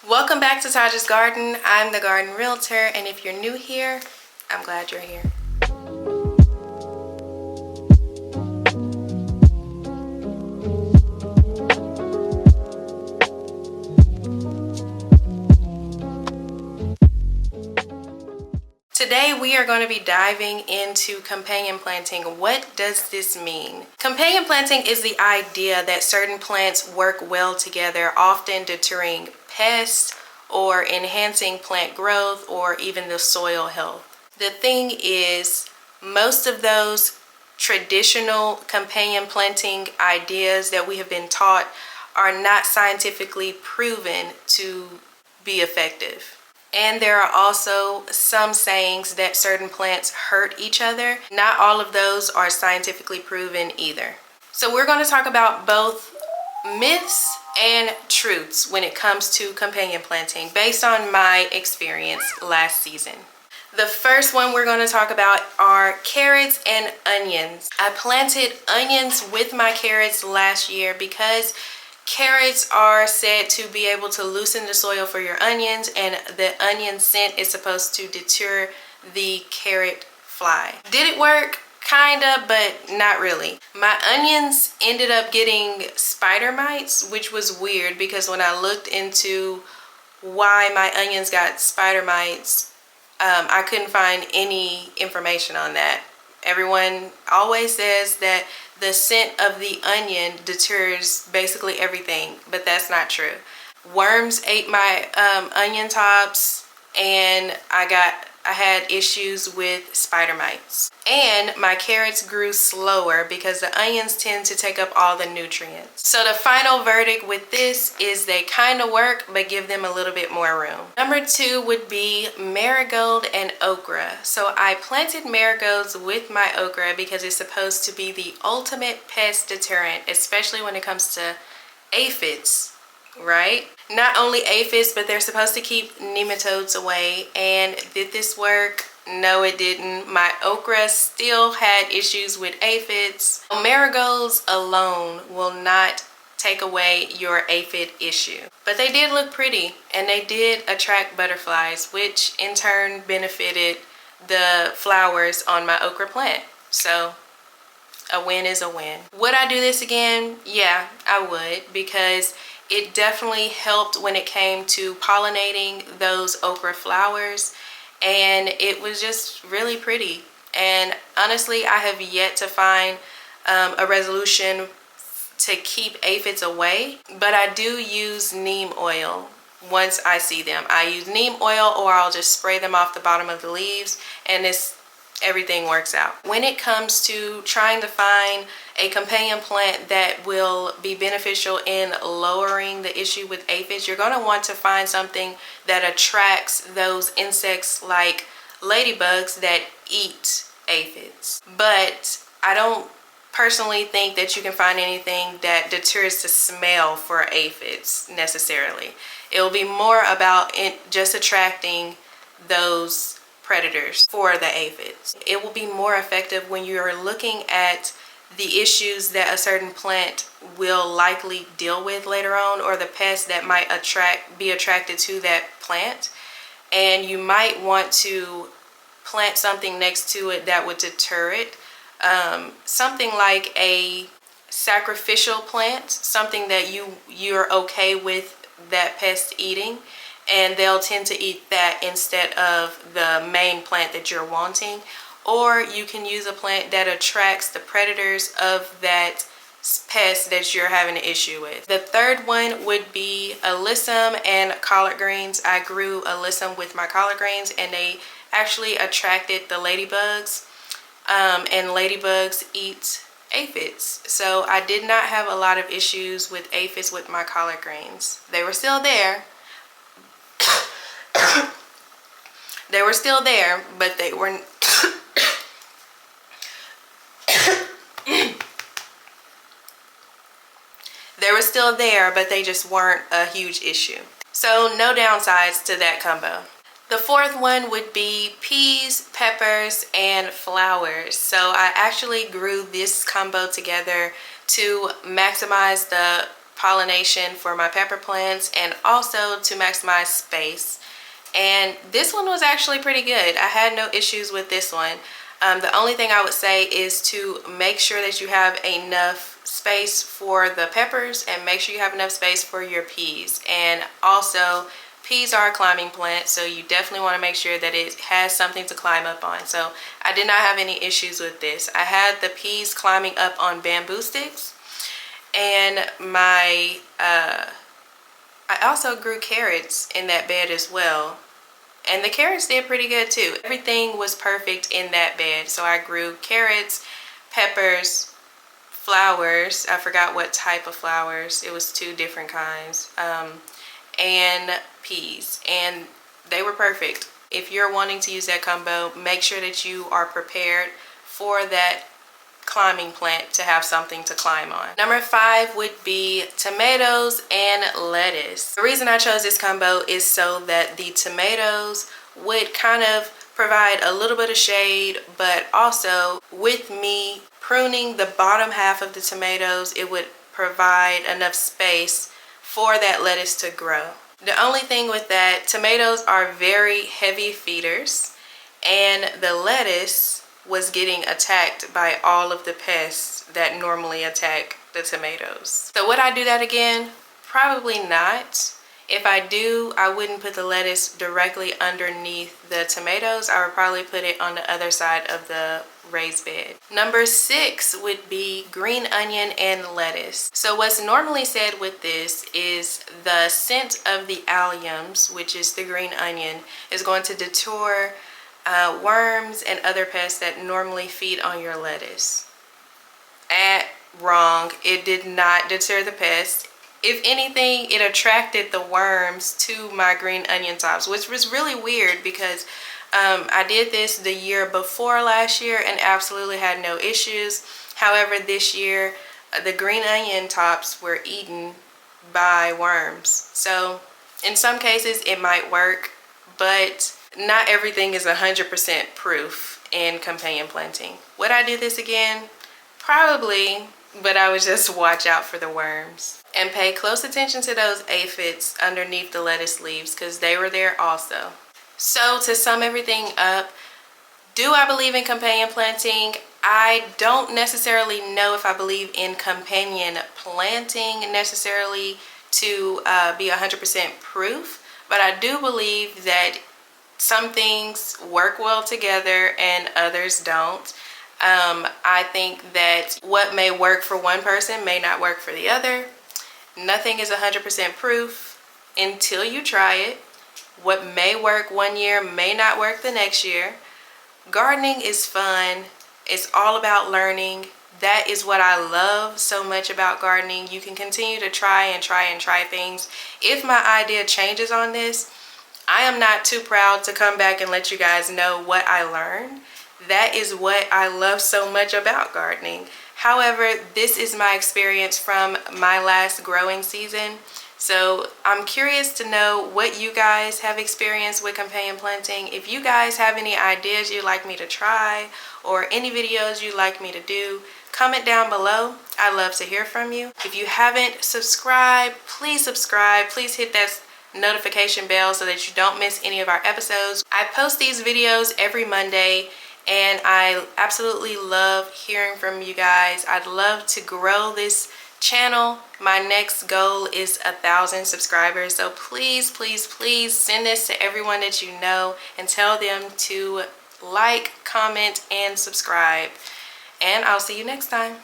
Welcome back to Taja's Garden. I'm the garden realtor, and if you're new here, I'm glad you're here. Today we are going to be diving into companion planting. What does this mean? Companion planting is the idea that certain plants work well together, often deterring pests or enhancing plant growth or even the soil health. The thing is, most of those traditional companion planting ideas that we have been taught are not scientifically proven to be effective. And there are also some sayings that certain plants hurt each other. Not all of those are scientifically proven either. So we're going to talk about both myths and truths when it comes to companion planting based on my experience last season. The first one we're going to talk about are carrots and onions. I planted onions with my carrots last year because carrots are said to be able to loosen the soil for your onions, and the onion scent is supposed to deter the carrot fly. Did it work? Kinda, but not really. My onions ended up getting spider mites, which was weird because when I looked into why my onions got spider mites, I couldn't find any information on that. Everyone always says that the scent of the onion deters basically everything, but that's not true. Worms ate my onion tops, and I had issues with spider mites. And my carrots grew slower because the onions tend to take up all the nutrients. So the final verdict with this is they kind of work, but give them a little bit more room. Number 2 would be marigold and okra. So I planted marigolds with my okra because it's supposed to be the ultimate pest deterrent, especially when it comes to aphids, right? Not only aphids, but they're supposed to keep nematodes away. And did this work? No, it didn't. My okra still had issues with aphids. Marigolds alone will not take away your aphid issue. But they did look pretty, and they did attract butterflies, which in turn benefited the flowers on my okra plant. So a win is a win. Would I do this again? Yeah, I would, because it definitely helped when it came to pollinating those okra flowers, and it was just really pretty. And honestly, I have yet to find a resolution to keep aphids away, but I do use neem oil once I see them. I use neem oil, or I'll just spray them off the bottom of the leaves, and everything works out. When it comes to trying to find a companion plant that will be beneficial in lowering the issue with aphids, you're going to want to find something that attracts those insects like ladybugs that eat aphids. But I don't personally think that you can find anything that deters the smell for aphids necessarily. It will be more about it just attracting those predators for the aphids. It will be more effective when you're looking at the issues that a certain plant will likely deal with later on, or the pests that might be attracted to that plant, and you might want to plant something next to it that would deter it. Something like a sacrificial plant, something that you're okay with that pest eating, and they'll tend to eat that instead of the main plant that you're wanting. Or you can use a plant that attracts the predators of that pest that you're having an issue with. The third one would be alyssum and collard greens. I grew alyssum with my collard greens, and they actually attracted the ladybugs, and ladybugs eat aphids. So I did not have a lot of issues with aphids with my collard greens. They were still there. They were still there, but they were they were still there, but they just weren't a huge issue. So no downsides to that combo. The fourth one would be peas, peppers, and flowers. So I actually grew this combo together to maximize the pollination for my pepper plants and also to maximize space. And this one was actually pretty good. I had no issues with this one. The only thing I would say is to make sure that you have enough space for the peppers and make sure you have enough space for your peas. And also, peas are a climbing plant, so you definitely want to make sure that it has something to climb up on. So I did not have any issues with this. I had the peas climbing up on bamboo sticks, and I also grew carrots in that bed as well. And the carrots did pretty good too. Everything was perfect in that bed. So I grew carrots, peppers, flowers. I forgot what type of flowers. It was 2 different kinds. And peas. And they were perfect. If you're wanting to use that combo, make sure that you are prepared for that climbing plant to have something to climb on. Number 5 would be tomatoes and lettuce. The reason I chose this combo is so that the tomatoes would kind of provide a little bit of shade, but also with me pruning the bottom half of the tomatoes, it would provide enough space for that lettuce to grow. The only thing with that, tomatoes are very heavy feeders, and the lettuce was getting attacked by all of the pests that normally attack the tomatoes. So would I do that again? Probably not. If I do, I wouldn't put the lettuce directly underneath the tomatoes. I would probably put it on the other side of the raised bed. Number 6 would be green onion and lettuce. So what's normally said with this is the scent of the alliums, which is the green onion, is going to deter worms and other pests that normally feed on your lettuce. Wrong. It did not deter the pests. If anything, it attracted the worms to my green onion tops, which was really weird because I did this the year before last year and absolutely had no issues. However, this year the green onion tops were eaten by worms. So in some cases it might work, but not everything is 100% proof in companion planting. Would I do this again? Probably, but I would just watch out for the worms. And pay close attention to those aphids underneath the lettuce leaves because they were there also. So to sum everything up, do I believe in companion planting? I don't necessarily know if I believe in companion planting necessarily to be 100% proof, but I do believe that some things work well together and others don't. I think that what may work for one person may not work for the other. Nothing is 100% proof until you try it. What may work one year may not work the next year. Gardening is fun. It's all about learning. That is what I love so much about gardening. You can continue to try things. If my idea changes on this, I am not too proud to come back and let you guys know what I learned. That is what I love so much about gardening. However, this is my experience from my last growing season. So I'm curious to know what you guys have experienced with companion planting. If you guys have any ideas you'd like me to try or any videos you'd like me to do, comment down below. I'd love to hear from you. If you haven't subscribed, please subscribe. Please hit that notification bell so that you don't miss any of our episodes. I post these videos every Monday and I absolutely love hearing from you guys. I'd love to grow this channel. My next goal is 1,000 subscribers. So please, please, please send this to everyone that you know and tell them to like, comment, and subscribe. And I'll see you next time.